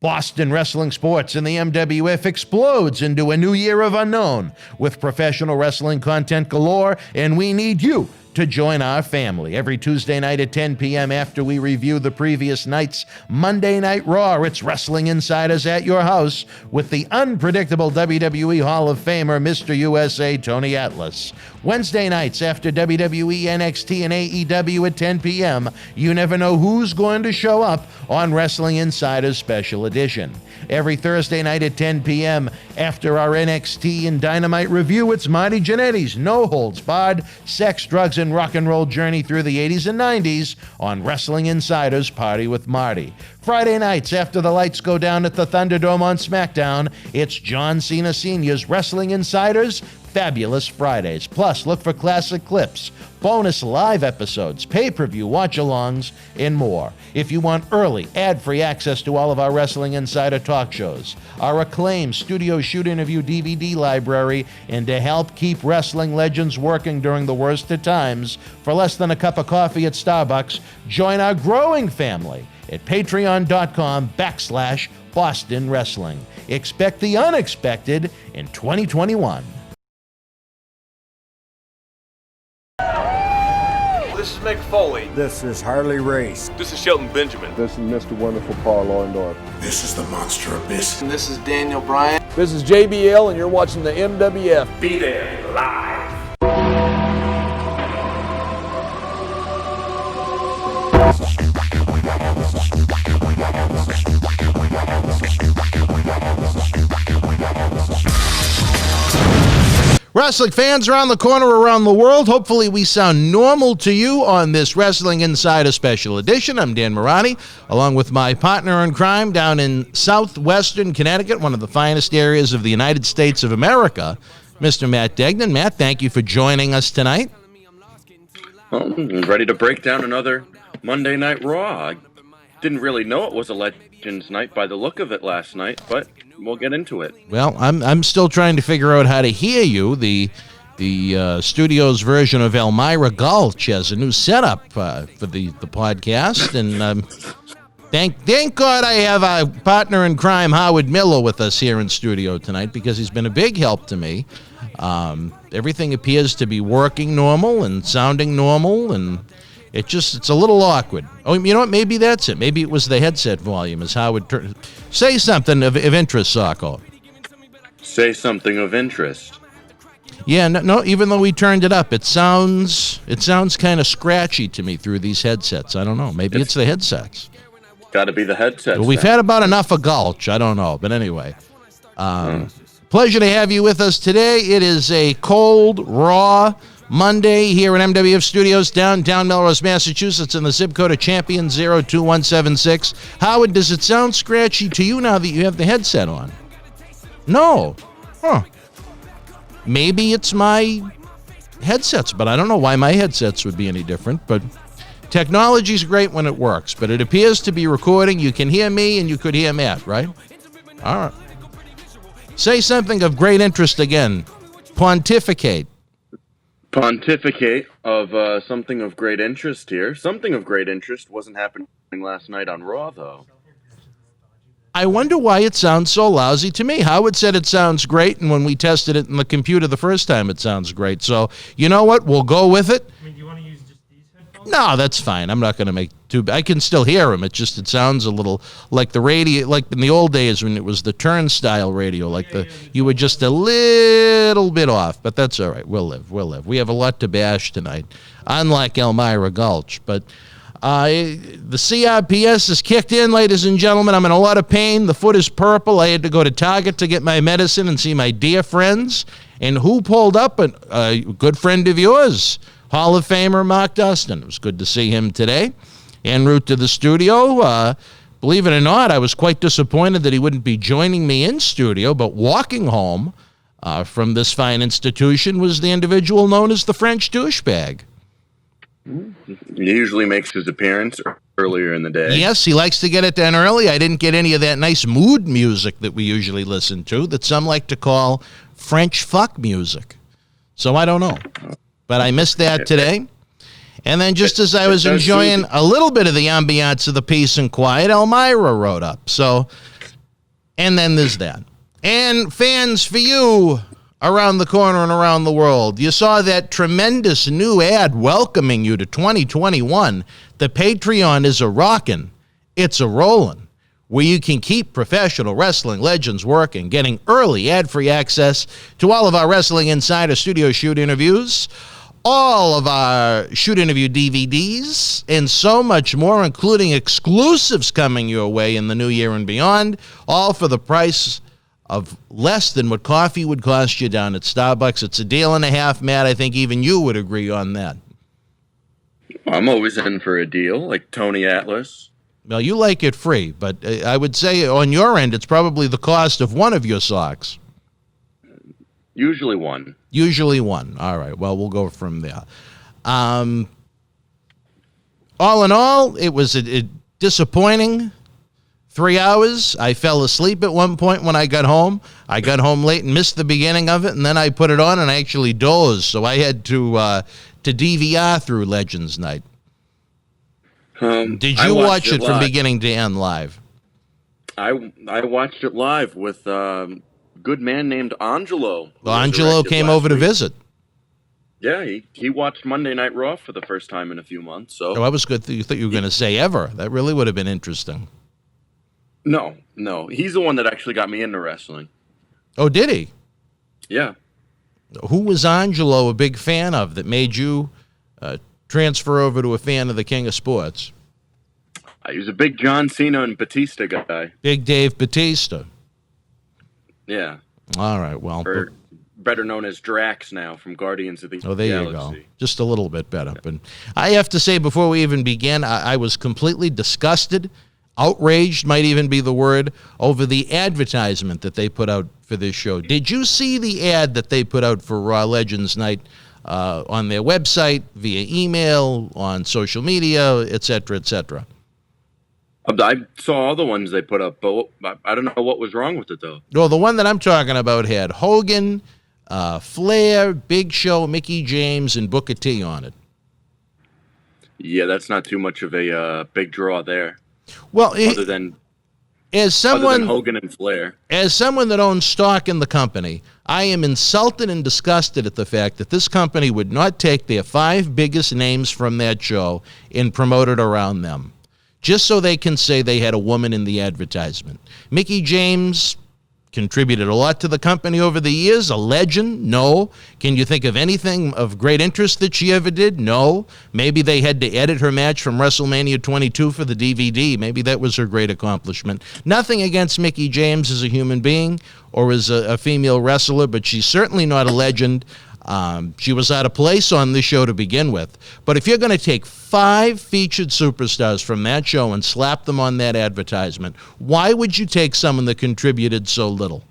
Boston wrestling sports and the MWF explodes into a new year of unknown with professional wrestling content galore, and we need you to join our family. Every Tuesday night at 10 p.m. after we review the previous night's Monday Night Raw, it's Wrestling Insiders at your house with the unpredictable WWE Hall of Famer, Mr. USA, Tony Atlas. Wednesday nights after WWE, NXT, and AEW at 10 p.m., you never know who's going to show up on Wrestling Insiders Special Edition. Every Thursday night at 10 p.m. after our NXT and Dynamite review, it's Marty Jannetty's No Holds Barred Sex, Drugs, and Rock and Roll journey through the 80s and 90s on Wrestling Insiders Party with Marty. Friday nights after the lights go down at the Thunderdome on SmackDown, it's John Cena Sr.'s Wrestling Insiders Fabulous Fridays. Plus, look for classic clips, bonus live episodes, pay-per-view watch-alongs, and more. If you want early, ad-free access to all of our Wrestling Insider talk shows, our acclaimed studio shoot interview DVD library, and to help keep wrestling legends working during the worst of times, for less than a cup of coffee at Starbucks, join our growing family at patreon.com/Boston Wrestling. Expect the unexpected in 2021. This is Mick Foley. This is Harley Race. This is Shelton Benjamin. This is Mr. Wonderful Paul Orndorff. This is the Monster Abyss. And this is Daniel Bryan. This is JBL, and you're watching the MWF. Be there live. Wrestling fans around the corner, around the world, hopefully we sound normal to you on this Wrestling Insider Special Edition. I'm Dan Mirade, along with my partner in crime down in southwestern Connecticut, one of the finest areas of the United States of America, Mr. Matt Degnan. Matt, thank you for joining us tonight. Well, I'm ready to break down another Monday Night Raw. I didn't really know it was a Legends Night by the look of it last night, but we'll get into it. Well, I'm still trying to figure out how to hear you. The studio's version of Elmira Gulch has a new setup for the podcast, and thank God I have our partner in crime, Howard Miller, with us here in studio tonight, because he's been a big help to me. Everything appears to be working normal and sounding normal, and it's a little awkward. Oh, you know what? Maybe that's it. Maybe it was the headset volume, is how it say something of interest, Socko. Say something of interest. Yeah, no, even though we turned it up, it sounds kind of scratchy to me through these headsets. I don't know. Maybe it's the headsets. Got to be the headsets. Well, we've had about enough of Gulch. I don't know. But anyway, pleasure to have you with us today. It is a cold, raw Monday here in MWF Studios, downtown Melrose, Massachusetts, in the zip code of Champion 02176. Howard, does it sound scratchy to you now that you have the headset on? No. Huh. Maybe it's my headsets, but I don't know why my headsets would be any different. But technology's great when it works, but it appears to be recording. You can hear me and you could hear Matt, right? All right. Say something of great interest again. Pontificate of something of great interest here. Something of great interest wasn't happening last night on Raw, though. I wonder why it sounds so lousy to me. Howard said it sounds great, and when we tested it in the computer the first time, it sounds great. So, you know what? We'll go with it. I mean, do you want to use just these headphones? No, that's fine. I'm not going to make too... I can still hear him. It sounds a little like the radio, like in the old days when it was the turnstile radio, you were just a little bit off, but that's all right. We'll live. We have a lot to bash tonight, unlike Elmira Gulch, but... the CRPS is kicked in, ladies and gentlemen. I'm in a lot of pain. The foot is purple. I had to go to Target to get my medicine and see my dear friends. And who pulled up? A good friend of yours, Hall of Famer Mark Dustin. It was good to see him today. En route to the studio. Believe it or not, I was quite disappointed that he wouldn't be joining me in studio, but walking home from this fine institution was the individual known as the French douchebag. He usually makes his appearance earlier in the day. Yes, he likes to get it done early. I didn't get any of that nice mood music that we usually listen to, that some like to call French fuck music. So I don't know. But I missed that today. And then just as I was enjoying a little bit of the ambiance of the peace and quiet, Elmira rode up. So, and then there's that. And fans, for you around the corner and around the world, you saw that tremendous new ad welcoming you to 2021. The Patreon is a rockin'. It's a rollin', where you can keep professional wrestling legends working, getting early ad-free access to all of our Wrestling Insider Studio Shoot interviews, all of our shoot interview DVDs, and so much more, including exclusives coming your way in the new year and beyond, all for the price of less than what coffee would cost you down at Starbucks. It's a deal and a half, Matt. I think even you would agree on that. I'm always in for a deal, like Tony Atlas. Well, you like it free, but I would say on your end, it's probably the cost of one of your socks. Usually one. Usually one. All right. Well, we'll go from there. All in all, it was a disappointing 3 hours. I fell asleep at one point when I got home. I got home late and missed the beginning of it, and then I put it on and I actually dozed. So I had to DVR through Legends Night. Did you watch it from beginning to end live? I watched it live with good man named Angelo. Well, Angelo came over to visit. Yeah, he watched Monday Night Raw for the first time in a few months. So that was good. You thought you were going to say ever. That really would have been interesting. No. He's the one that actually got me into wrestling. Oh, did he? Yeah. Who was Angelo a big fan of that made you transfer over to a fan of the King of Sports? He was a big John Cena and Batista guy. Big Dave Batista. Yeah. All right, well. Or better known as Drax now from Guardians of the Galaxy. Oh, there you go. Just a little bit better. But I have to say, before we even began, I was completely disgusted, outraged might even be the word, over the advertisement that they put out for this show. Did you see the ad that they put out for Raw Legends Night on their website, via email, on social media, et cetera, et cetera? I saw all the ones they put up, but I don't know what was wrong with it, though. Well, the one that I'm talking about had Hogan, Flair, Big Show, Mickie James, and Booker T on it. Yeah, that's not too much of a big draw there. Well, other than Hogan and Flair. As someone that owns stock in the company, I am insulted and disgusted at the fact that this company would not take their 5 biggest names from that show and promote it around them, just so they can say they had a woman in the advertisement. Mickie James contributed a lot to the company over the years, a legend? No. Can you think of anything of great interest that she ever did? No. Maybe they had to edit her match from WrestleMania 22 for the DVD. Maybe that was her great accomplishment. Nothing against Mickie James as a human being or as a female wrestler, but she's certainly not a legend. She was out of place on this show to begin with. But if you're going to take 5 featured superstars from that show and slap them on that advertisement, why would you take someone that contributed so little?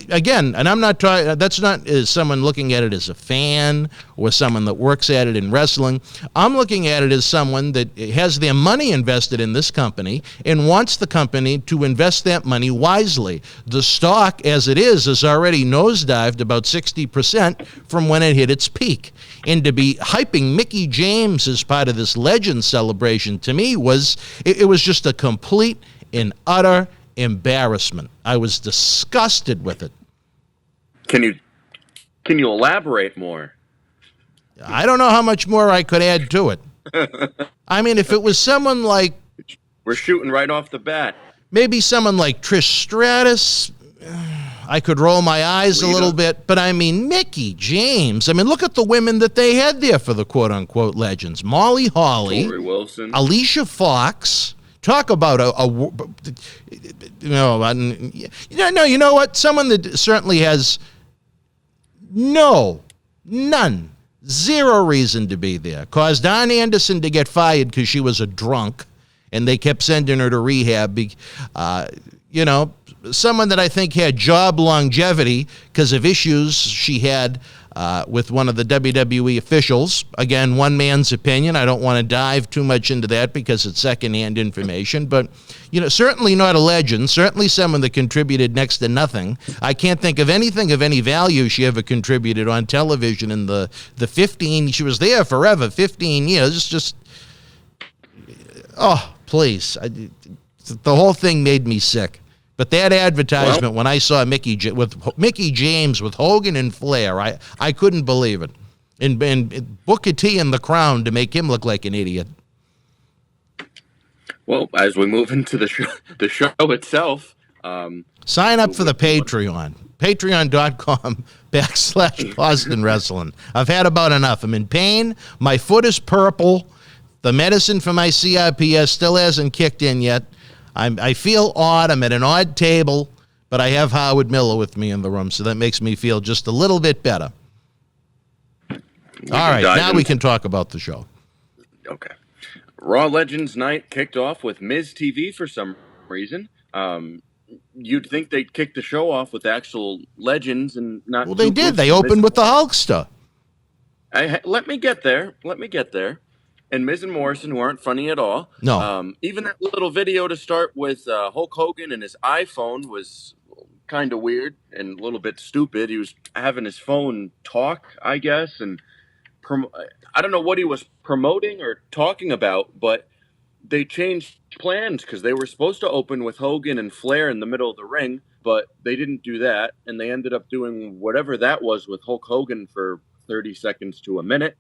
Again, and I'm not trying, that's not as someone looking at it as a fan or someone that works at it in wrestling. I'm looking at it as someone that has their money invested in this company and wants the company to invest that money wisely. The stock, as it is already nosedived about 60% from when it hit its peak. And to be hyping Mickie James as part of this legend celebration, to me, was just a complete and utter embarrassment. I was disgusted with it. Can you elaborate more? I don't know how much more I could add to it. I mean, if it was someone like... We're shooting right off the bat. Maybe someone like Trish Stratus, I could roll my eyes a little bit. But I mean, Mickie James. I mean, look at the women that they had there for the quote-unquote legends. Molly Holly. Tori Wilson. Alicia Fox. Talk about you know what? Someone that certainly has none, zero reason to be there. Caused Arn Anderson to get fired because she was a drunk, and they kept sending her to rehab. You know, someone that I think had job longevity because of issues she had with one of the WWE officials. Again, one man's opinion. I don't want to dive too much into that because it's secondhand information, but certainly not a legend, certainly someone that contributed next to nothing. I can't think of anything of any value she ever contributed on television in the 15, she was there forever, 15 years, just, oh, please. The whole thing made me sick. But that advertisement, when I saw Mickie James with Hogan and Flair, I couldn't believe it. And Booker T in the Crown to make him look like an idiot. Well, as we move into the show itself, sign up for the Patreon. Patreon.com/Boston Wrestling. I've had about enough. I'm in pain. My foot is purple. The medicine for my CRPS still hasn't kicked in yet. I feel odd. I'm at an odd table, but I have Howard Miller with me in the room, so that makes me feel just a little bit better. All right, now we can talk about the show. Okay. Raw Legends Night kicked off with Miz TV for some reason. You'd think they'd kick the show off with actual legends and not... Well, they did. They opened with the Hulkster. Let me get there. And Miz and Morrison, who aren't funny at all. No. Even that little video to start with Hulk Hogan and his iPhone was kind of weird and a little bit stupid. He was having his phone talk, I guess, and I don't know what he was promoting or talking about, but they changed plans because they were supposed to open with Hogan and Flair in the middle of the ring, but they didn't do that, and they ended up doing whatever that was with Hulk Hogan for 30 seconds to a minute.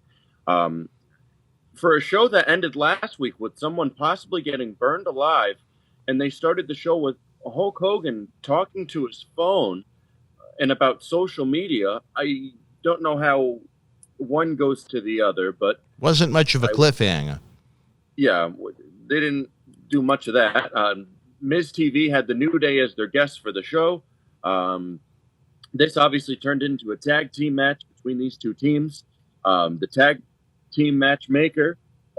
For a show that ended last week with someone possibly getting burned alive, and they started the show with Hulk Hogan talking to his phone and about social media, I don't know how one goes to the other, but... Wasn't much of a cliffhanger. Yeah, they didn't do much of that. Miz TV had the New Day as their guest for the show. This obviously turned into a tag team match between these two teams. The tag team matchmaker,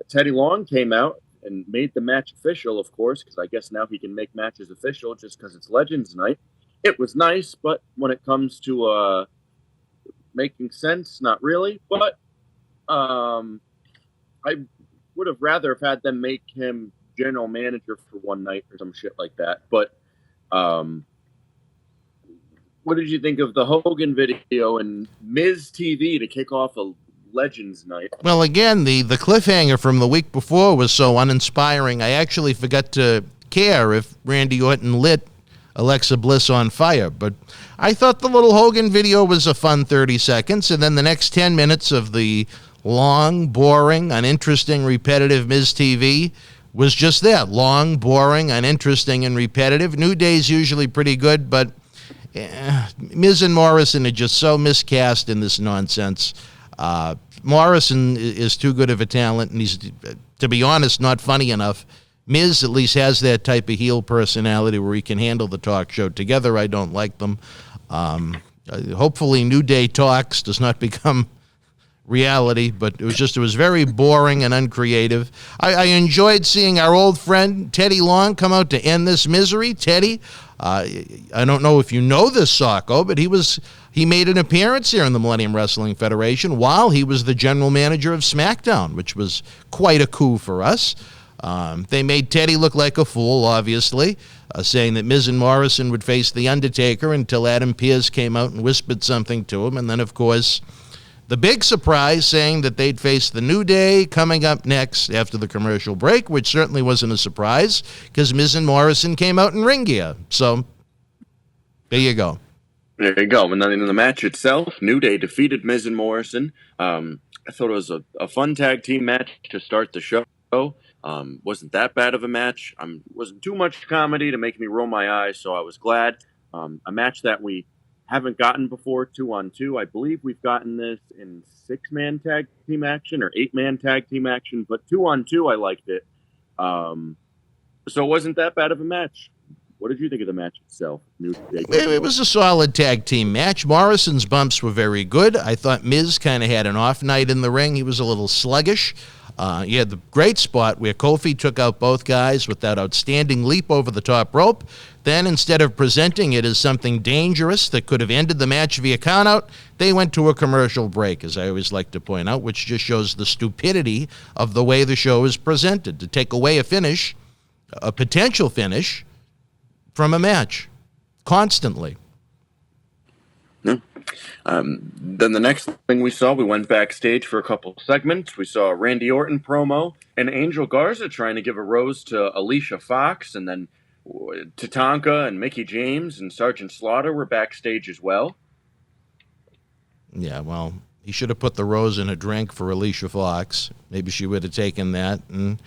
Teddy Long, came out and made the match official, of course, because I guess now he can make matches official just because it's Legends Night. It was nice, but when it comes to making sense, not really. But I would have rather have had them make him general manager for one night or some shit like that. But what did you think of the Hogan video and Miz TV to kick off a Legends Night? Well, again, the cliffhanger from the week before was so uninspiring. I actually forgot to care if Randy Orton lit Alexa Bliss on fire. But I thought the little Hogan video was a fun 30 seconds, and then the next 10 minutes of the long, boring, uninteresting, repetitive Miz TV was just that. Long, boring, uninteresting, and repetitive. New Day's usually pretty good, but Miz and Morrison are just so miscast in this nonsense. Morrison is too good of a talent, and he's, to be honest, not funny enough. Miz at least has that type of heel personality where he can handle the talk show. Together, I don't like them. Hopefully, New Day Talks does not become reality, but it was very boring and uncreative. I enjoyed seeing our old friend Teddy Long come out to end this misery. Teddy, I don't know if you know this, Socko, but he made an appearance here in the Millennium Wrestling Federation while he was the general manager of SmackDown, which was quite a coup for us. They made Teddy look like a fool, obviously, saying that Miz and Morrison would face The Undertaker until Adam Pearce came out and whispered something to him. And then, of course, the big surprise saying that they'd face the New Day coming up next after the commercial break, which certainly wasn't a surprise because Miz and Morrison came out in ring gear. So there you go. There you go. And then in the match itself, New Day defeated Miz and Morrison. I thought it was a fun tag team match to start the show. Wasn't that bad of a match. Wasn't too much comedy to make me roll my eyes, so I was glad. A match that we haven't gotten before, 2-on-2. I believe we've gotten this in 6-man tag team action or 8-man tag team action, but 2-on-2, I liked it. So it wasn't that bad of a match. What did you think of the match itself? It was a solid tag team match. Morrison's bumps were very good. I thought Miz kind of had an off night in the ring. He was a little sluggish. You had the great spot where Kofi took out both guys with that outstanding leap over the top rope. Then, instead of presenting it as something dangerous that could have ended the match via countout, they went to a commercial break, as I always like to point out, which just shows the stupidity of the way the show is presented, to take away a finish, a potential finish, from a match, constantly. Then the next thing we saw, we went backstage for a couple segments. We saw a Randy Orton promo and Angel Garza trying to give a rose to Alicia Fox, and then Tatanka and Mickie James and Sergeant Slaughter were backstage as well. Yeah, well, he should have put the rose in a drink for Alicia Fox. Maybe she would have taken that. And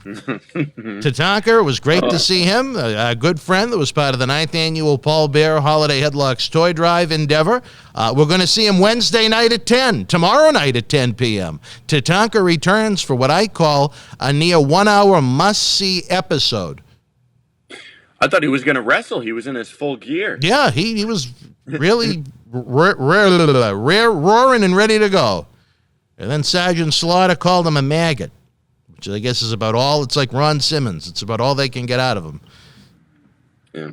Tatanka, it was great to see him, a good friend that was part of the 9th annual Paul Bear Holiday Headlocks Toy Drive endeavor. We're going to see him Wednesday night at 10, tomorrow night at 10 p.m. Tatanka returns for what I call a near 1 hour must-see episode. I thought he was going to wrestle. He was in his full gear. Yeah, he was really roaring and ready to go. And then Sergeant Slaughter called him a maggot, which I guess is about all. It's like Ron Simmons. It's about all they can get out of him. Yeah.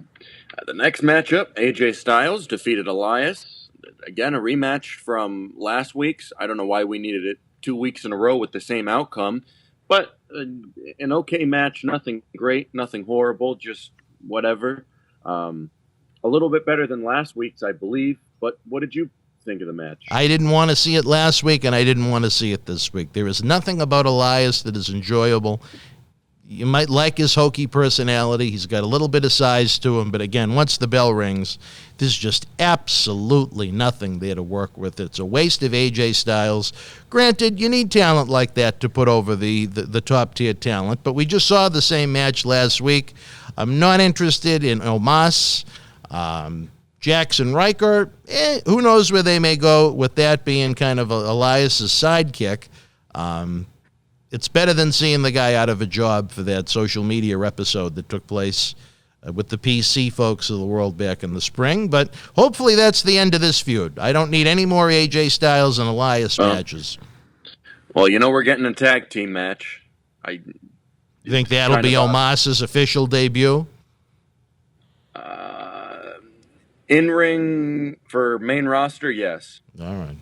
The next matchup, AJ Styles defeated Elias. Again, a rematch from last week's. I don't know why we needed it 2 weeks in a row with the same outcome. But an okay match, nothing great, nothing horrible, just whatever. A little bit better than last week's, I believe. But what did you think of the match? I didn't want to see it last week, and I didn't want to see it this week. There is nothing about Elias that is enjoyable. You might like his hokey personality. He's got a little bit of size to him. But again, once the bell rings, there's just absolutely nothing there to work with. It's a waste of AJ Styles. Granted, you need talent like that to put over the top-tier talent. But we just saw the same match last week. I'm not interested in Omos, Jackson Riker. Who knows where they may go with that being kind of Elias's sidekick. It's better than seeing the guy out of a job for that social media episode that took place with the PC folks of the world back in the spring. But hopefully that's the end of this feud. I don't need any more AJ Styles and Elias matches. Well, we're getting a tag team match. You think that'll be Omos's official debut? In-ring for main roster, yes. All right.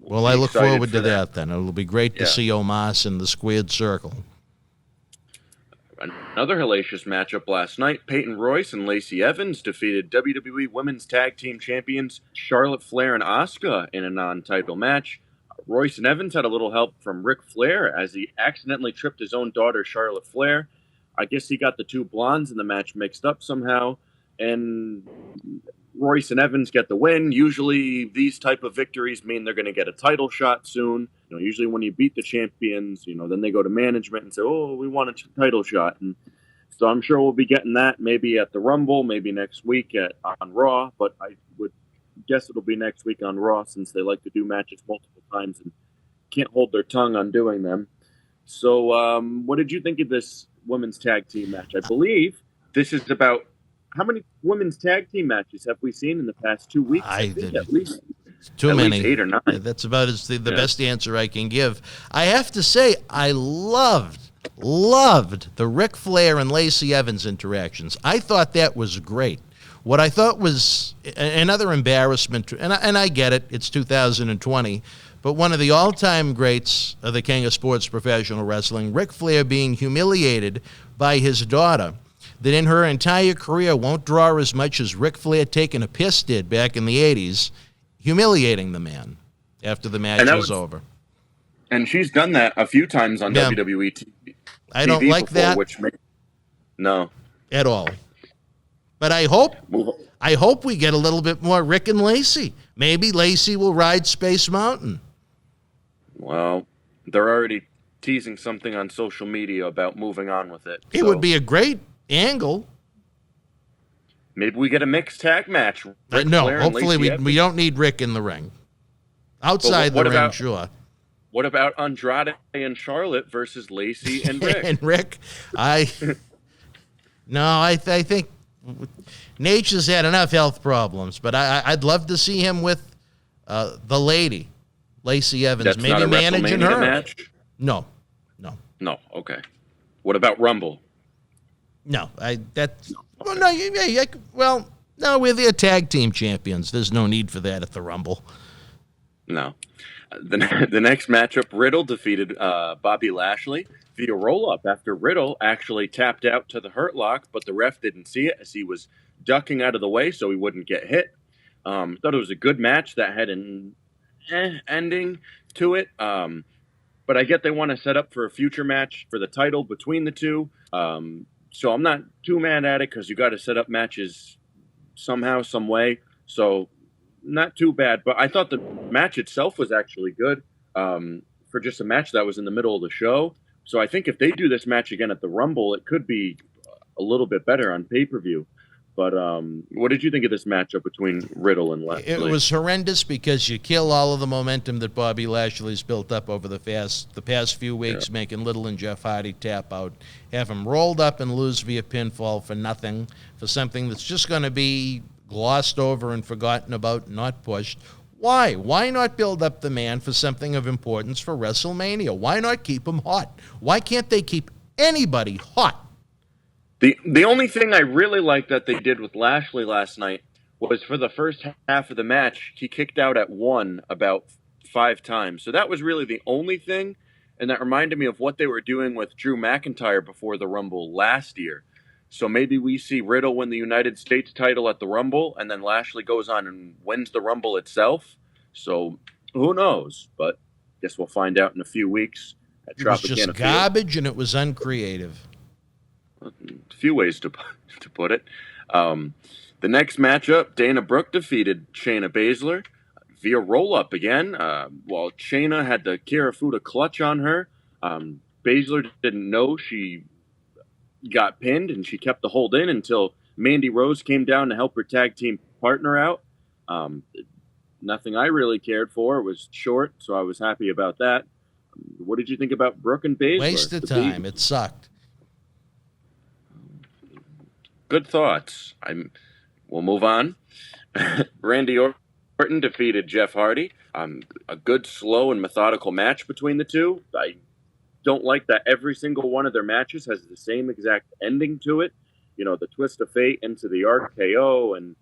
Well, I look forward to that then. It'll be great to see Omos in the squared circle. Another hellacious matchup last night. Peyton Royce and Lacey Evans defeated WWE Women's Tag Team Champions Charlotte Flair and Asuka in a non-title match. Royce and Evans had a little help from Ric Flair as he accidentally tripped his own daughter, Charlotte Flair. I guess he got the two blondes in the match mixed up somehow, and Royce and Evans get the win. Usually these type of victories mean they're going to get a title shot soon. Usually when you beat the champions, then they go to management and say, oh, we want a title shot. And so I'm sure we'll be getting that maybe at the Rumble, maybe next week on Raw, but I would guess it'll be next week on Raw since they like to do matches multiple times and can't hold their tongue on doing them. So what did you think of this women's tag team match? I believe this is about how many women's tag team matches have we seen in the past 2 weeks? I think at least too many. Least 8 or 9. That's about the best answer I can give. I have to say, I loved the Ric Flair and Lacey Evans interactions. I thought that was great. What I thought was another embarrassment, and I get it, it's 2020, but one of the all-time greats of the king of sports professional wrestling, Ric Flair being humiliated by his daughter, that in her entire career won't draw as much as Ric Flair taking a piss did back in the 80s, humiliating the man after the match was over. And she's done that a few times on WWE TV. I don't like that. No. At all. But I hope we get a little bit more Rick and Lacey. Maybe Lacey will ride Space Mountain. Well, they're already teasing something on social media about moving on with it. It would be a great angle. Maybe we get a mixed tag match. No, hopefully we don't need Rick in the ring. Outside the ring, sure. What about Andrade and Charlotte versus Lacey and Rick? And Rick, I think Nature's had enough health problems, but I'd love to see him with the lady, Lacey Evans, That's maybe not a managing WrestleMania her. match? No. No, okay. What about Rumble? No, no, we're their tag team champions. There's no need for that at the Rumble. No. The next matchup, Riddle defeated Bobby Lashley via roll-up after Riddle actually tapped out to the Hurt Lock, but the ref didn't see it as he was ducking out of the way so he wouldn't get hit. Thought it was a good match that had an ending to it. But I get they want to set up for a future match for the title between the two. So I'm not too mad at it because you got to set up matches somehow, some way. So not too bad. But I thought the match itself was actually good for just a match that was in the middle of the show. So I think if they do this match again at the Rumble, it could be a little bit better on pay-per-view. But what did you think of this matchup between Riddle and Lashley? It was horrendous because you kill all of the momentum that Bobby Lashley's built up over the past few weeks, making Little and Jeff Hardy tap out, have him rolled up and lose via pinfall for nothing, for something that's just going to be glossed over and forgotten about, not pushed. Why? Why not build up the man for something of importance for WrestleMania? Why not keep him hot? Why can't they keep anybody hot? The only thing I really liked that they did with Lashley last night was for the first half of the match, he kicked out at one about 5 times. So that was really the only thing, and that reminded me of what they were doing with Drew McIntyre before the Rumble last year. So maybe we see Riddle win the United States title at the Rumble, and then Lashley goes on and wins the Rumble itself. So who knows? But I guess we'll find out in a few weeks. It was just garbage, and it was uncreative. A few ways to put it. The next matchup, Dana Brooke defeated Shayna Baszler via roll-up again. While Shayna had the Kirifuda clutch on her, Baszler didn't know she got pinned, and she kept the hold in until Mandy Rose came down to help her tag team partner out. Nothing I really cared for. It was short, so I was happy about that. What did you think about Brooke and Baszler? Waste of time. It sucked. Good thoughts. We'll move on. Randy Orton defeated Jeff Hardy. A good, slow, and methodical match between the two. I don't like that every single one of their matches has the same exact ending to it. You know, the twist of fate into the RKO, and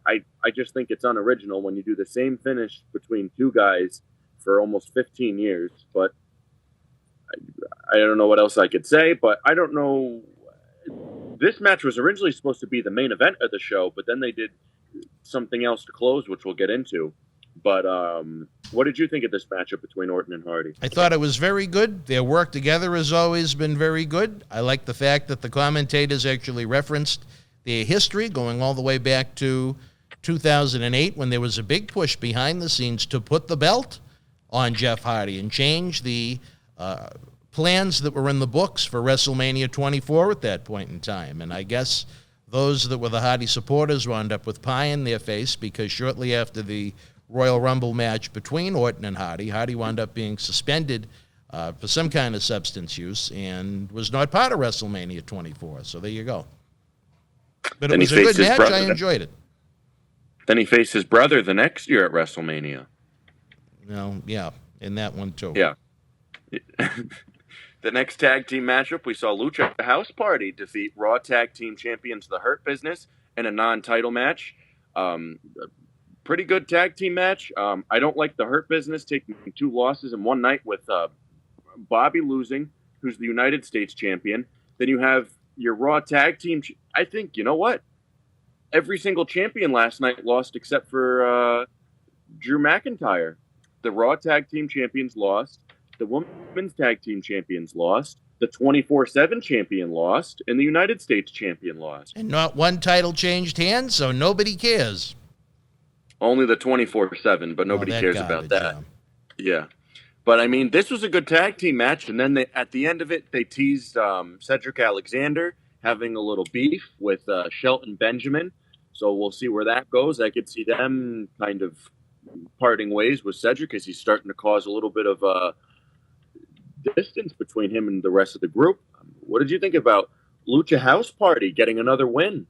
I just think it's unoriginal when you do the same finish between two guys for almost 15 years. But I don't know what else I could say, but I don't know. This match was originally supposed to be the main event of the show, but then they did something else to close, which we'll get into. But what did you think of this matchup between Orton and Hardy? I thought it was very good. Their work together has always been very good. I like the fact that the commentators actually referenced their history going all the way back to 2008 when there was a big push behind the scenes to put the belt on Jeff Hardy and change the plans that were in the books for WrestleMania 24 at that point in time. And I guess those that were the Hardy supporters wound up with pie in their face because shortly after the Royal Rumble match between Orton and Hardy wound up being suspended for some kind of substance use and was not part of WrestleMania 24. So there you go. But it was a good match. I enjoyed it. Then he faced his brother the next year at WrestleMania. No, yeah, in that one too. Yeah. The next tag team matchup, we saw Lucha House Party defeat Raw Tag Team Champions The Hurt Business in a non-title match. Pretty good tag team match. I don't like The Hurt Business taking 2 losses in one night with Bobby losing, who's the United States champion. Then you have your Raw Tag Team. I think, you know what? Every single champion last night lost except for Drew McIntyre. The Raw Tag Team Champions lost. The Women's Tag Team Champions lost. The 24/7 champion lost. And the United States champion lost. And not one title changed hands, so nobody cares. Only the 24/7, but nobody cares about that. Yeah. But, I mean, this was a good tag team match. And then at the end of it, they teased Cedric Alexander having a little beef with Shelton Benjamin. So we'll see where that goes. I could see them kind of parting ways with Cedric as he's starting to cause a little bit of distance between him and the rest of the group. What did you think about Lucha House Party getting another win?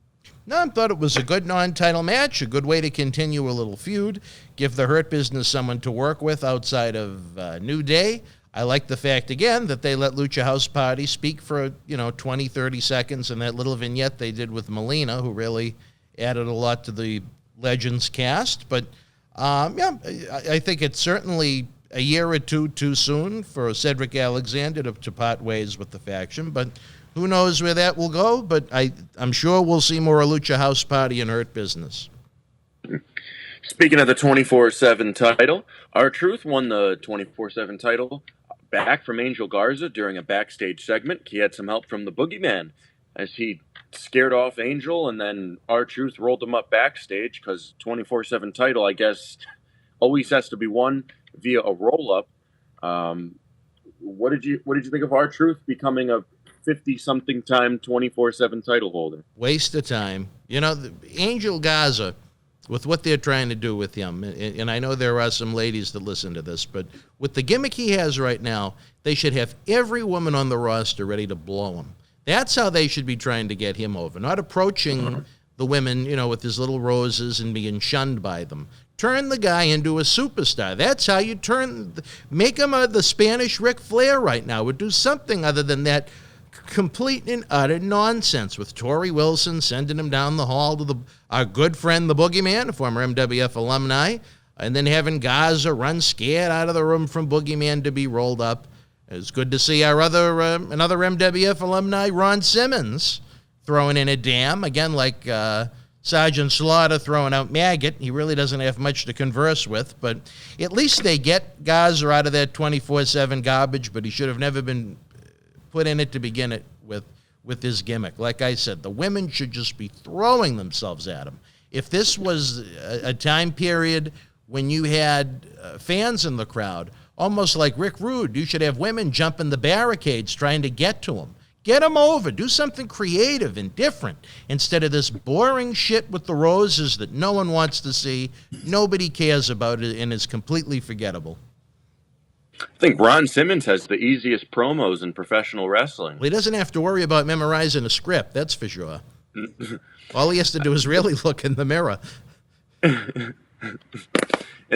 No, I thought it was a good non-title match, a good way to continue a little feud, give the Hurt Business someone to work with outside of New Day. I like the fact, again, that they let Lucha House Party speak for, 20, 30 seconds, and that little vignette they did with Melina, who really added a lot to the Legends cast. But, I think it's certainly a year or two too soon for Cedric Alexander to part ways with the faction, but who knows where that will go, but I'm sure we'll see more of Lucha House Party and Hurt Business. Speaking of the 24/7 title, R-Truth won the 24/7 title back from Angel Garza during a backstage segment. He had some help from the Boogeyman as he scared off Angel, and then R-Truth rolled him up backstage because 24/7 title, I guess, always has to be won via a roll-up. What did you think of R-Truth becoming a 50-something time 24/7 title holder? Waste of time. Angel Garza, with what they're trying to do with him, and I know there are some ladies that listen to this, but with the gimmick he has right now, they should have every woman on the roster ready to blow him. That's how they should be trying to get him over, not approaching the women, with his little roses and being shunned by them. Turn the guy into a superstar. That's how you make him the Spanish Ric Flair right now, or do something other than that complete and utter nonsense with Tori Wilson sending him down the hall to our good friend, the Boogeyman, a former MWF alumni, and then having Garza run scared out of the room from Boogeyman to be rolled up. It's good to see our another MWF alumni, Ron Simmons, throwing in a dam, again, like Sergeant Slaughter throwing out Maggot. He really doesn't have much to converse with, but at least they get Garza out of that 24/7 garbage, but he should have never been put in it to begin it with his gimmick. Like I said, the women should just be throwing themselves at him. If this was a time period when you had fans in the crowd, almost like Rick Rude, you should have women jumping the barricades trying to get to him. Get him over. Do something creative and different instead of this boring shit with the roses that no one wants to see, nobody cares about it, and is completely forgettable. I think Ron Simmons has the easiest promos in professional wrestling. Well, he doesn't have to worry about memorizing a script, that's for sure. All he has to do is really look in the mirror. In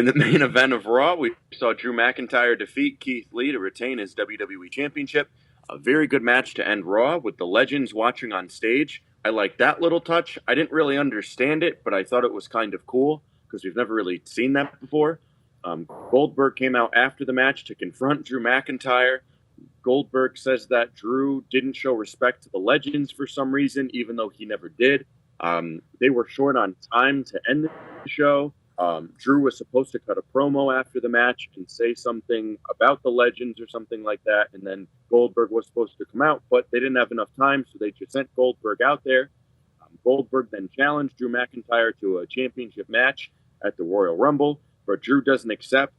the main event of Raw, we saw Drew McIntyre defeat Keith Lee to retain his WWE Championship. A very good match to end Raw with the Legends watching on stage. I like that little touch. I didn't really understand it, but I thought it was kind of cool because we've never really seen that before. Goldberg came out after the match to confront Drew McIntyre. Goldberg says that Drew didn't show respect to the Legends for some reason, even though he never did. They were short on time to end the show. Drew was supposed to cut a promo after the match and say something about the Legends or something like that, and then Goldberg was supposed to come out, but they didn't have enough time, so they just sent Goldberg out there. Goldberg then challenged Drew McIntyre to a championship match at the Royal Rumble, but Drew doesn't accept.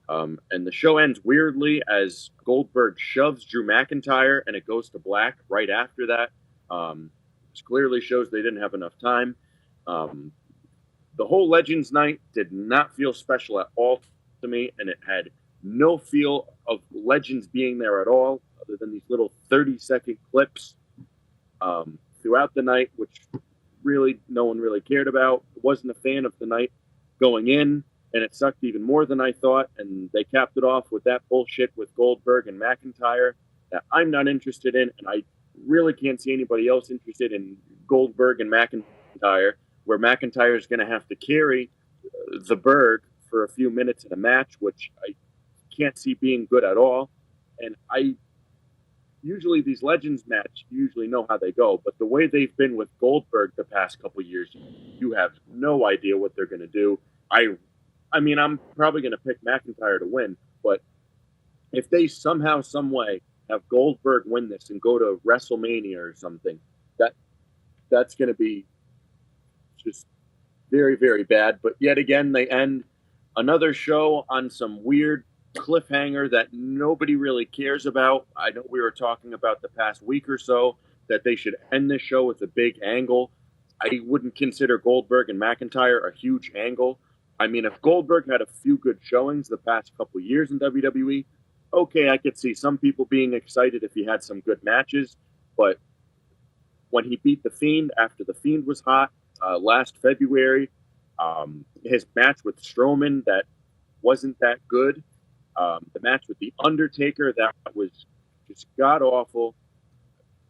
And the show ends weirdly as Goldberg shoves Drew McIntyre, and it goes to black right after that. Which clearly shows they didn't have enough time. The whole Legends night did not feel special at all to me, and it had no feel of Legends being there at all, other than these little 30-second clips throughout the night, which really no one really cared about. Wasn't a fan of the night going in, and it sucked even more than I thought, and they capped it off with that bullshit with Goldberg and McIntyre that I'm not interested in, and I really can't see anybody else interested in Goldberg and McIntyre, where McIntyre is going to have to carry the Berg for a few minutes in a match, which I can't see being good at all. And I usually these Legends match, you usually know how they go, but the way they've been with Goldberg the past couple of years, you have no idea what they're going to do. I mean, I'm probably going to pick McIntyre to win, but if they somehow, some way have Goldberg win this and go to WrestleMania or something, that's going to be just very, very bad. But yet again, they end another show on some weird cliffhanger that nobody really cares about. I know we were talking about the past week or so that they should end this show with a big angle. I wouldn't consider Goldberg and McIntyre a huge angle. I mean, if Goldberg had a few good showings the past couple of years in WWE, okay, I could see some people being excited if he had some good matches, but when he beat The Fiend after The Fiend was hot last February. His match with Strowman that wasn't that good. The match with The Undertaker that was just god-awful.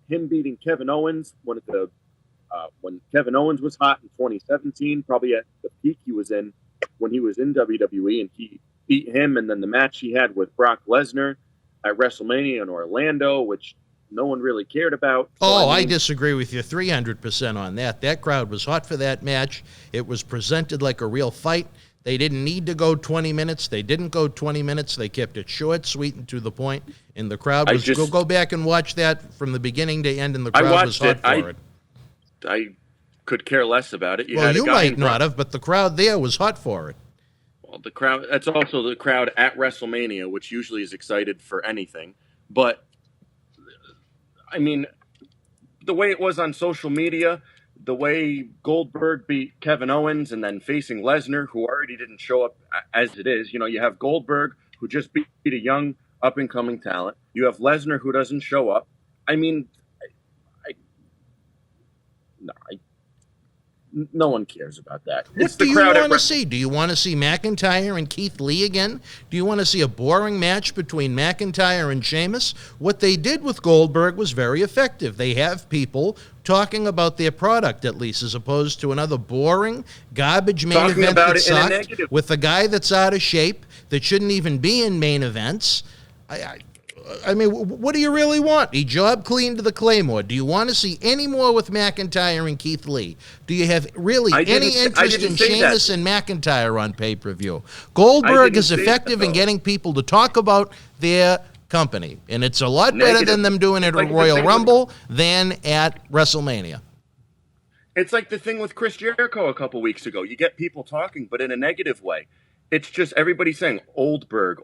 Him beating Kevin Owens when Kevin Owens was hot in 2017, probably at the peak he was in when he was in WWE, and he beat him. And then the match he had with Brock Lesnar at WrestleMania in Orlando, which no one really cared about. So, I disagree with you 300% on that. That crowd was hot for that match. It was presented like a real fight. They didn't need to go 20 minutes. They didn't go 20 minutes. They kept it short, sweet, and to the point. And the crowd was... Go back and watch that from the beginning to end, and the crowd was hot for it. I could care less about it. You might not have, but the crowd there was hot for it. Well, the crowd... That's also the crowd at WrestleMania, which usually is excited for anything. But, I mean, the way it was on social media... The way Goldberg beat Kevin Owens and then facing Lesnar, who already didn't show up as it is. You have Goldberg, who just beat a young, up-and-coming talent. You have Lesnar, who doesn't show up. I mean, no one cares about that. What do you want to see? Do you want to see McIntyre and Keith Lee again? Do you want to see a boring match between McIntyre and Sheamus? What they did with Goldberg was very effective. They have people talking about their product, at least, as opposed to another boring, garbage main event that sucked with a guy that's out of shape, that shouldn't even be in main events. I mean, what do you really want? He job cleaned to the Claymore. Do you want to see any more with McIntyre and Keith Lee? Do you have really any interest in Sheamus and McIntyre on pay-per-view? Goldberg is effective in getting people to talk about their company, and it's a lot better than them doing it at Royal Rumble than at WrestleMania. It's like the thing with Chris Jericho a couple weeks ago. You get people talking, but in a negative way. It's just everybody saying Oldberg.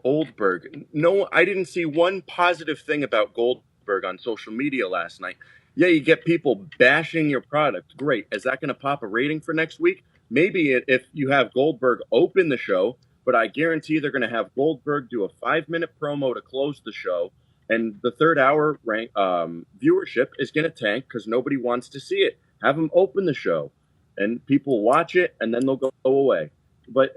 No, I didn't see one positive thing about Goldberg on social media last night. Yeah, you get people bashing your product. Great. Is that going to pop a rating for next week? Maybe if you have Goldberg open the show, but I guarantee they're going to have Goldberg do a 5-minute promo to close the show, and the third hour viewership is going to tank because nobody wants to see it. Have him open the show, and people watch it, and then they'll go away. But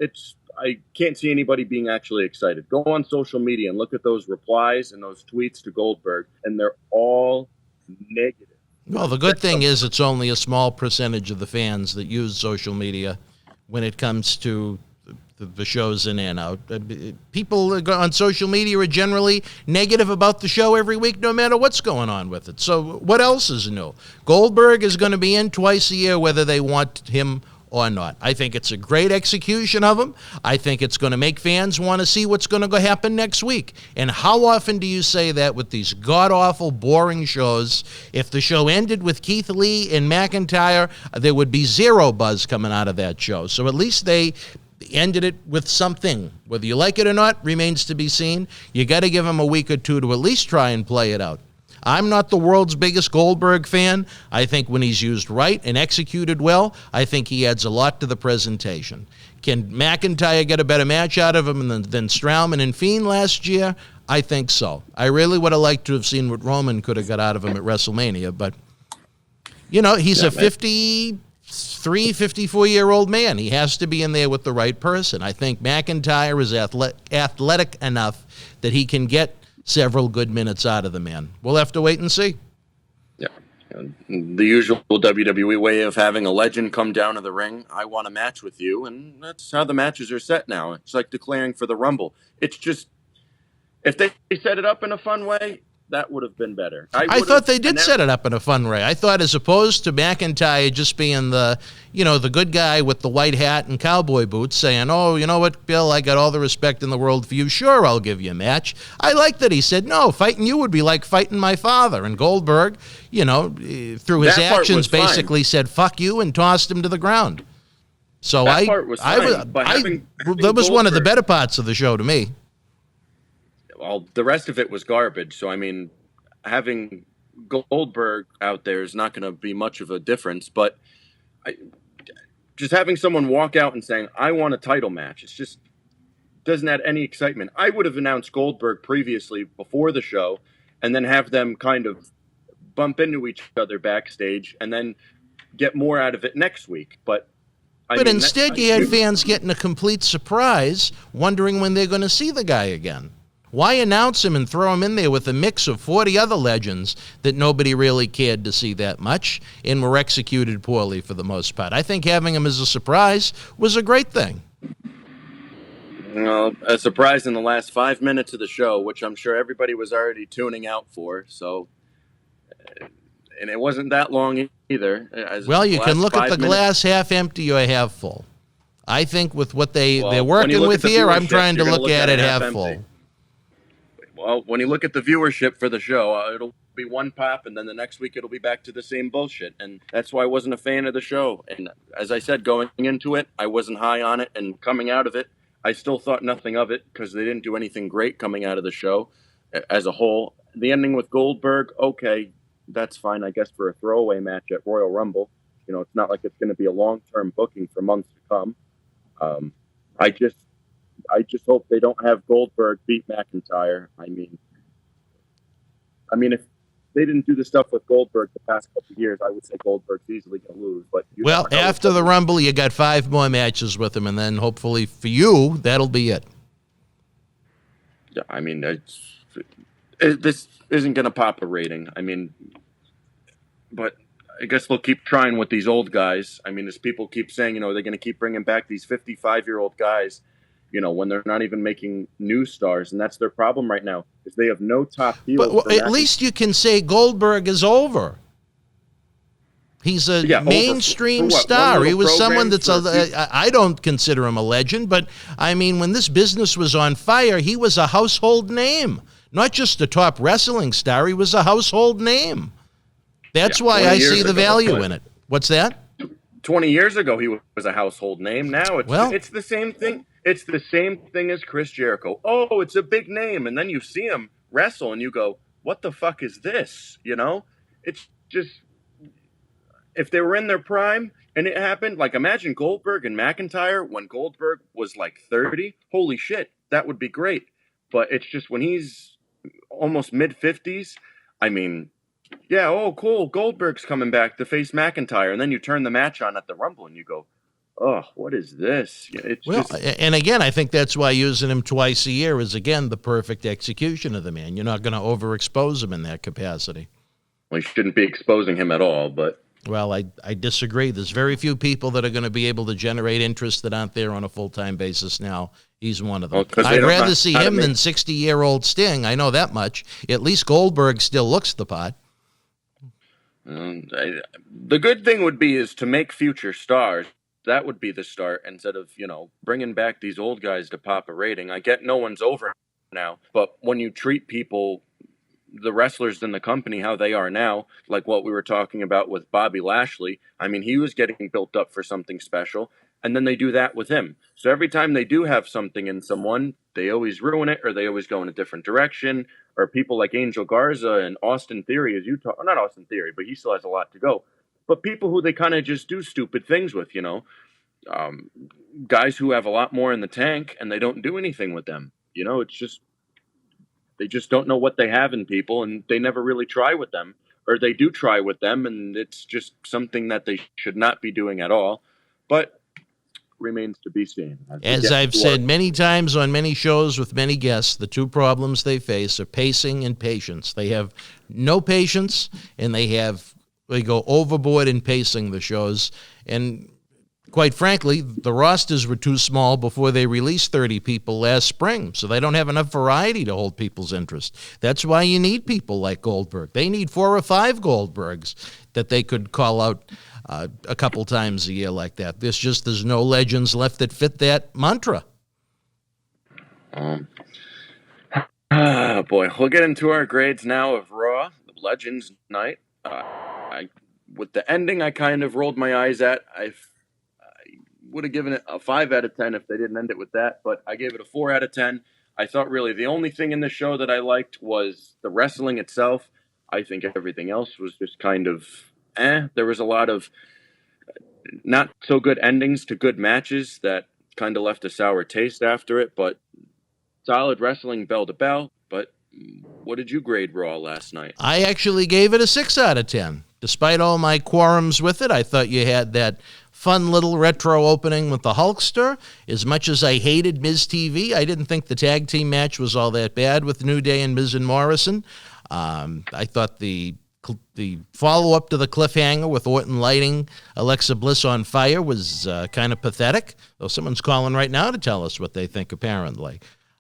I can't see anybody being actually excited. Go on social media and look at those replies and those tweets to Goldberg, and they're all negative. Well, the good thing is it's only a small percentage of the fans that use social media when it comes to the shows in and out. People on social media are generally negative about the show every week, no matter what's going on with it. So what else is new? Goldberg is going to be in twice a year, whether they want him or not. I think it's a great execution of him. I think it's going to make fans want to see what's going to happen next week. And how often do you say that with these god-awful, boring shows? If the show ended with Keith Lee and McIntyre, there would be zero buzz coming out of that show. So at least they ended it with something. Whether you like it or not remains to be seen. You got to give him a week or two to at least try and play it out. I'm not the world's biggest Goldberg fan. I think when he's used right and executed well, I think he adds a lot to the presentation. Can McIntyre get a better match out of him than Strowman and Fiend last year? I think so. I really would have liked to have seen what Roman could have got out of him at WrestleMania, but, he's a 53, 54-year-old man. He has to be in there with the right person. I think McIntyre is athletic enough that he can get several good minutes out of the man. We'll have to wait and see. Yeah. The usual WWE way of having a legend come down to the ring. I want a match with you, and that's how the matches are set now. It's like declaring for the Rumble. It's just, if they set it up in a fun way, that would have been better. I thought they did set it up in a fun way. I thought as opposed to McIntyre just being the good guy with the white hat and cowboy boots saying, oh, you know what, Bill, I got all the respect in the world for you. Sure, I'll give you a match. I like that he said, no, fighting you would be like fighting my father. And Goldberg, through his actions basically said, fuck you, and tossed him to the ground. So that was one of the better parts of the show to me. Well, the rest of it was garbage. So, I mean, having Goldberg out there is not going to be much of a difference. But just having someone walk out and saying, I want a title match, it's just doesn't add any excitement. I would have announced Goldberg previously before the show and then have them kind of bump into each other backstage and then get more out of it next week. But instead, you had fans getting a complete surprise, wondering when they're going to see the guy again. Why announce him and throw him in there with a mix of 40 other legends that nobody really cared to see that much and were executed poorly for the most part? I think having him as a surprise was a great thing. Well, a surprise in the last 5 minutes of the show, which I'm sure everybody was already tuning out for. So, and it wasn't that long either. Well, you can look at the glass half empty or half full. I think with what they're working with here, I'm trying to look at it half full. Well, when you look at the viewership for the show, it'll be one pop, and then the next week it'll be back to the same bullshit. And that's why I wasn't a fan of the show. And as I said, going into it, I wasn't high on it. And coming out of it, I still thought nothing of it because they didn't do anything great coming out of the show as a whole. The ending with Goldberg, okay, that's fine, I guess, for a throwaway match at Royal Rumble. You know, it's not like it's going to be a long-term booking for months to come. I just hope they don't have Goldberg beat McIntyre. I mean, if they didn't do the stuff with Goldberg the past couple of years, I would say Goldberg's easily going to lose. But well, after the Rumble, you got 5 more matches with him, and then hopefully for you, that'll be it. Yeah, I mean, this isn't going to pop a rating. I mean, but I guess they'll keep trying with these old guys. I mean, as people keep saying, you know, they're going to keep bringing back these 55-year-old guys, you know, when they're not even making new stars. And that's their problem right now, is they have no top heels. But at least you can say Goldberg is over. He's a mainstream star. He was someone that's I don't consider him a legend, but I mean, when this business was on fire, he was a household name. Not just a top wrestling star, he was a household name. That's why I see the value in it. What's that? 20 years ago, he was a household name. Now it's the same thing. It's the same thing as Chris Jericho. Oh, it's a big name. And then you see him wrestle and you go, what the fuck is this? You know, it's just, if they were in their prime and it happened, like imagine Goldberg and McIntyre when Goldberg was like 30. Holy shit, that would be great. But it's just when he's almost mid-50s, I mean, yeah, oh, cool, Goldberg's coming back to face McIntyre. And then you turn the match on at the Rumble and you go, oh, what is this? And again, I think that's why using him twice a year is, again, the perfect execution of the man. You're not going to overexpose him in that capacity. Well, you shouldn't be exposing him at all, but... Well, I disagree. There's very few people that are going to be able to generate interest that aren't there on a full-time basis now. He's one of them. I'd rather see him than 60-year-old Sting. I know that much. At least Goldberg still looks the part. The good thing would be is to make future stars. That would be the start instead of, you know, bringing back these old guys to pop a rating. I get no one's over now, but when you treat people, the wrestlers in the company, how they are now, like what we were talking about with Bobby Lashley, I mean, he was getting built up for something special, and then they do that with him. So every time they do have something in someone, they always ruin it, or they always go in a different direction, or people like Angel Garza and Austin Theory, as you talk, not Austin Theory, but he still has a lot to go. But people who they kind of just do stupid things with, you know, guys who have a lot more in the tank and they don't do anything with them. You know, it's just, they just don't know what they have in people and they never really try with them, or they do try with them and it's just something that they should not be doing at all. But remains to be seen. As I've said many times on many shows with many guests, the two problems they face are pacing and patience. They have no patience and they go overboard in pacing the shows. And quite frankly, the rosters were too small before they released 30 people last spring, so they don't have enough variety to hold people's interest. That's why you need people like Goldberg. They need 4 or 5 Goldbergs that they could call out a couple times a year like that. There's no legends left that fit that mantra. Boy, we'll get into our grades now of Raw, the Legends Night. With the ending, I kind of rolled my eyes at. I would have given it a 5 out of 10 if they didn't end it with that, but I gave it a 4 out of 10. I thought really the only thing in the show that I liked was the wrestling itself. I think everything else was just kind of There was a lot of not so good endings to good matches that kind of left a sour taste after it, but solid wrestling bell to bell. But what did you grade Raw last night? I actually gave it a 6 out of 10. Despite all my quorums with it, I thought you had that fun little retro opening with the Hulkster. As much as I hated Miz TV, I didn't think the tag team match was all that bad with New Day and Miz and Morrison. I thought the follow-up to the cliffhanger with Orton lighting Alexa Bliss on fire was kind of pathetic, though someone's calling right now to tell us what they think, apparently.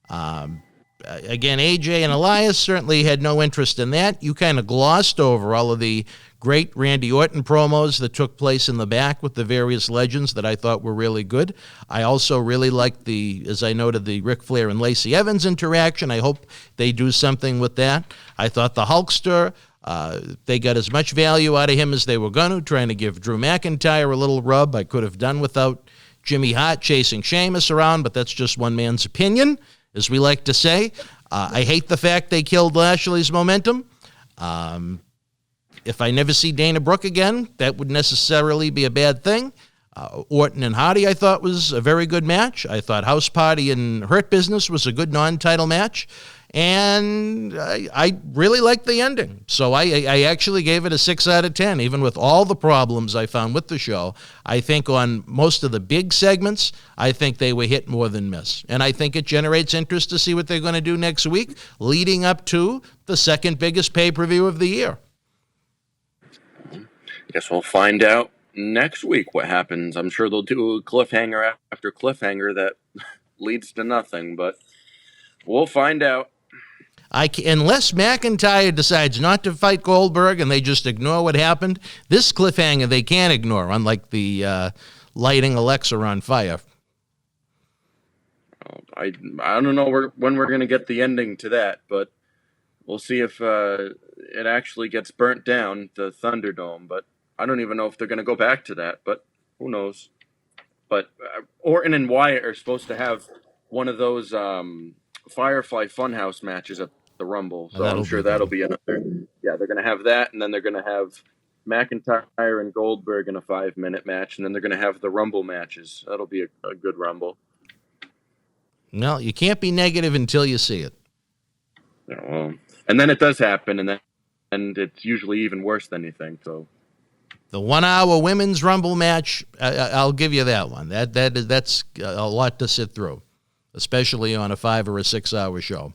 Again, AJ and Elias certainly had no interest in that. You kind of glossed over all of the great Randy Orton promos that took place in the back with the various legends that I thought were really good. I also really liked as I noted, the Ric Flair and Lacey Evans interaction. I hope they do something with that. I thought the Hulkster, they got as much value out of him as they were going to, trying to give Drew McIntyre a little rub. I could have done without Jimmy Hart chasing Sheamus around, but that's just one man's opinion, as we like to say. I hate the fact they killed Lashley's momentum. If I never see Dana Brooke again, that would necessarily be a bad thing. Orton and Hardy, I thought, was a very good match. I thought House Party and Hurt Business was a good non-title match. And I really liked the ending. So I actually gave it a 6 out of 10, even with all the problems I found with the show. I think on most of the big segments, I think they were hit more than miss. And I think it generates interest to see what they're going to do next week, leading up to the second biggest pay-per-view of the year. Guess we'll find out next week what happens. I'm sure they'll do a cliffhanger after cliffhanger that leads to nothing, but we'll find out. Unless McIntyre decides not to fight Goldberg and they just ignore what happened, this cliffhanger they can't ignore, unlike the lighting Alexa on fire. I don't know when we're going to get the ending to that, but we'll see if it actually gets burnt down, the Thunderdome. But I don't even know if they're going to go back to that, but who knows. But Orton and Wyatt are supposed to have one of those Firefly Funhouse matches at the Rumble, so I'm sure that'll be another. Yeah, they're going to have that, and then they're going to have McIntyre and Goldberg in a 5-minute match, and then they're going to have the Rumble matches. That'll be a good Rumble. No, you can't be negative until you see it. Yeah, well, and then it does happen, and it's usually even worse than you think. So the 1-hour women's Rumble match, I'll give you that one. That's a lot to sit through, especially on a 5 or a 6 hour show.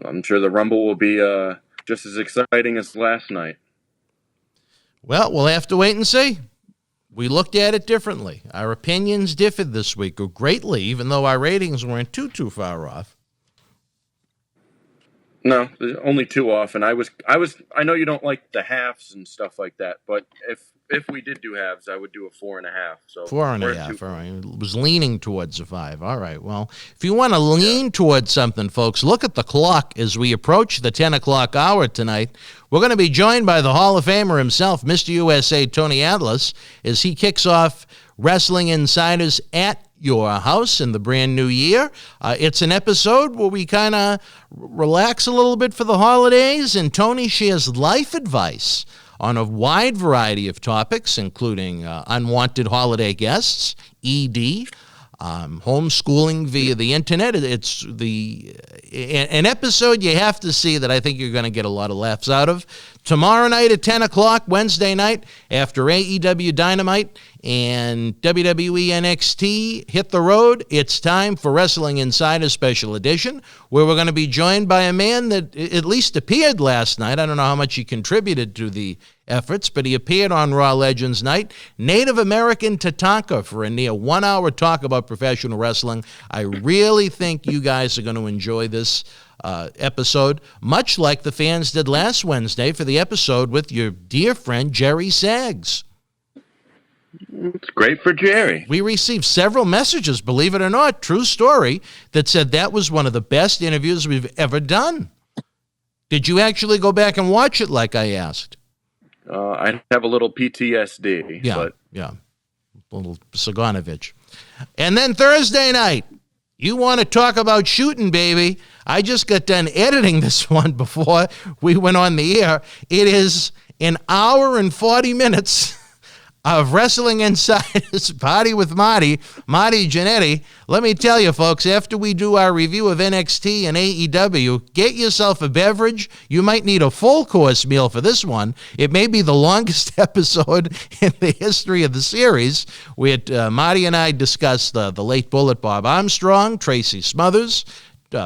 I'm sure the Rumble will be just as exciting as last night. Well, we'll have to wait and see. We looked at it differently. Our opinions differed this week greatly, even though our ratings weren't too far off. No, only 2 off, and I know you don't like the halves and stuff like that, but if we did do halves, I would do a 4.5. So 4.5. All right, it was leaning towards a 5. All right. Well, if you want to lean towards something, folks, look at the clock as we approach the 10 o'clock hour tonight. We're going to be joined by the Hall of Famer himself, Mr. USA Tony Atlas, as he kicks off Wrestling Insiders at your house in the brand new year. It's an episode where we kind of relax a little bit for the holidays, and Tony shares life advice on a wide variety of topics, including unwanted holiday guests, ED, homeschooling via the internet. It's an episode you have to see that I think you're going to get a lot of laughs out of. Tomorrow night at 10 o'clock, Wednesday night, after AEW Dynamite and WWE NXT hit the road, it's time for Wrestling Insider Special Edition, where we're going to be joined by a man that at least appeared last night. I don't know how much he contributed to the efforts, but he appeared on Raw Legends Night, Native American Tatanka, for a near 1 hour talk about professional wrestling. I really think you guys are going to enjoy this episode, much like the fans did last Wednesday for the episode with your dear friend Jerry Saggs. It's great for Jerry. We received several messages, believe it or not, true story, that said that was one of the best interviews we've ever done. Did you actually go back and watch it like I asked? I have a little PTSD. Yeah, a little Saganovich. And then Thursday night, you want to talk about shooting, baby. I just got done editing this one before we went on the air. It is an hour and 40 minutes of Wrestling Insider's Party with Marty Jannetty. Let me tell you, folks, after we do our review of NXT and AEW, get yourself a beverage. You might need a full-course meal for this one. It may be the longest episode in the history of the series. Marty and I discussed the late Bullet Bob Armstrong, Tracy Smothers,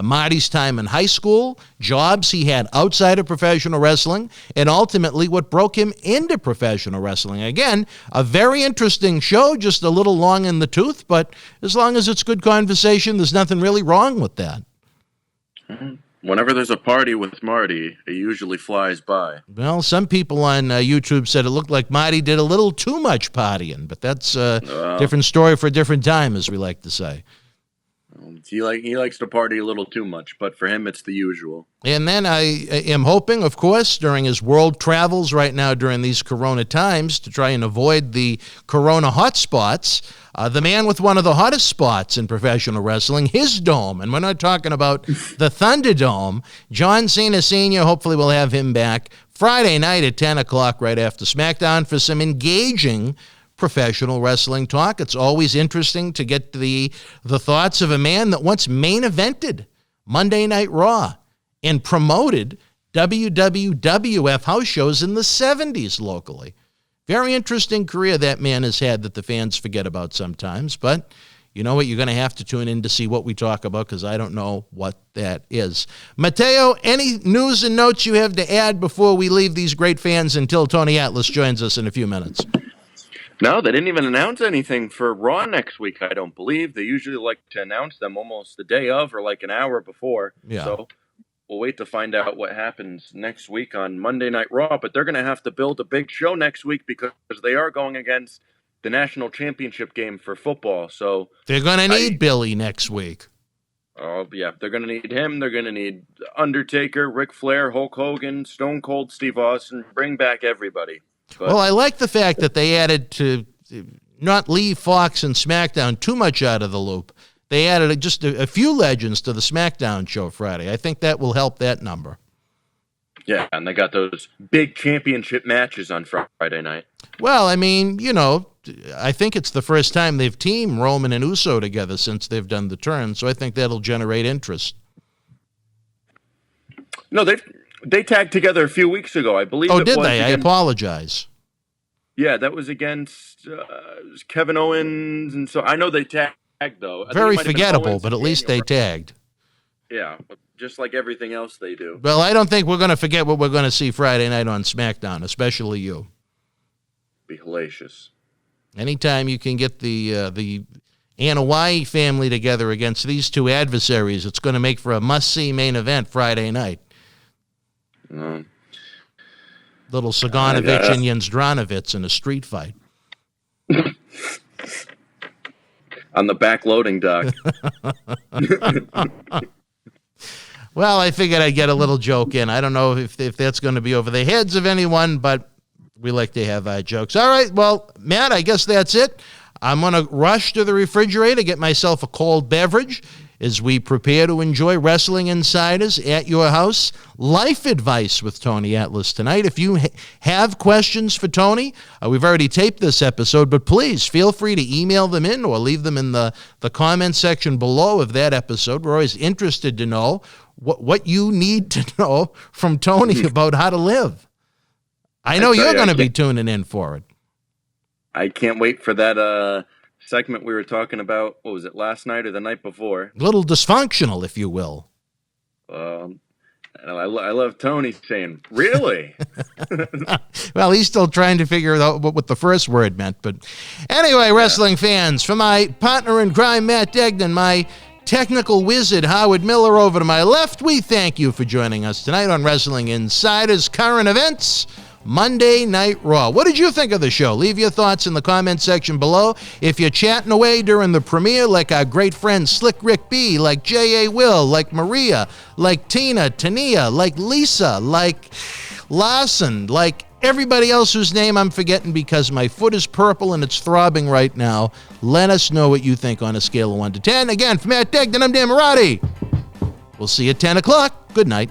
Marty's time in high school, jobs he had outside of professional wrestling, and ultimately what broke him into professional wrestling. Again, a very interesting show, just a little long in the tooth, but as long as it's good conversation, there's nothing really wrong with that. Whenever there's a party with Marty, it usually flies by. Well, some people on YouTube said it looked like Marty did a little too much partying, but that's a different story for a different time, as we like to say. He likes to party a little too much, but for him, it's the usual. And then I am hoping, of course, during his world travels right now during these corona times to try and avoid the corona hotspots, the man with one of the hottest spots in professional wrestling, his dome. And we're not talking about the Thunderdome. John Cena Sr., hopefully we'll have him back Friday night at 10 o'clock right after SmackDown for some engaging professional wrestling talk. It's always interesting to get the thoughts of a man that once main evented Monday Night Raw and promoted WWF house shows in the 70s locally. Very interesting career that man has had that the fans forget about sometimes, but you know what? You're going to have to tune in to see what we talk about because I don't know what that is. Mateo, any news and notes you have to add before we leave these great fans until Tony Atlas joins us in a few minutes? No, they didn't even announce anything for Raw next week, I don't believe. They usually like to announce them almost the day of or like an hour before. Yeah. So we'll wait to find out what happens next week on Monday Night Raw. But they're going to have to build a big show next week because they are going against the national championship game for football. So they're going to need Billy next week. Oh, yeah. They're going to need him. They're going to need Undertaker, Ric Flair, Hulk Hogan, Stone Cold Steve Austin. Bring back everybody. But, well, I like the fact that they added to not leave Fox and SmackDown too much out of the loop. They added just a few legends to the SmackDown show Friday. I think that will help that number. Yeah, and they got those big championship matches on Friday night. Well, I mean, you know, I think it's the first time they've teamed Roman and Uso together since they've done the turn, so I think that'll generate interest. No, they tagged together a few weeks ago, I believe. Oh, did they? I apologize. Yeah, that was against Kevin Owens, and so I know they tagged though. Very forgettable, but at least they tagged. Yeah, just like everything else they do. Well, I don't think we're going to forget what we're going to see Friday night on SmackDown, especially you. Be hellacious. Anytime you can get the Anoa'i family together against these two adversaries, it's going to make for a must-see main event Friday night. Little Saganovich and Yandronovich in a street fight. On the back-loading dock. Well, I figured I'd get a little joke in. I don't know if that's going to be over the heads of anyone, but we like to have jokes. All right, well, Matt, I guess that's it. I'm going to rush to the refrigerator, get myself a cold beverage as we prepare to enjoy Wrestling Insiders at your house. Life advice with Tony Atlas tonight. If you have questions for Tony, we've already taped this episode, but please feel free to email them in or leave them in the comment section below of that episode. We're always interested to know what you need to know from Tony about how to live. I know you're going to be tuning in for it. I can't wait for that segment we were talking about. What was it, last night or the night before? A little dysfunctional, if you will. I love Tony saying, really? Well, he's still trying to figure out what the first word meant. But anyway, wrestling fans, for my partner in crime, Matt Degnan, my technical wizard, Howard Miller, over to my left, we thank you for joining us tonight on Wrestling Insiders Current Events Monday Night Raw. What did you think of the show? Leave your thoughts in the comment section below. If you're chatting away during the premiere, like our great friend Slick Rick B, like J.A. Will, like Maria, like Tina, Tania, like Lisa, like Larson, like everybody else whose name I'm forgetting because my foot is purple and it's throbbing right now, let us know what you think on a scale of 1 to 10. Again, from Matt Degnan, I'm Dan Mirade. We'll see you at 10 o'clock. Good night.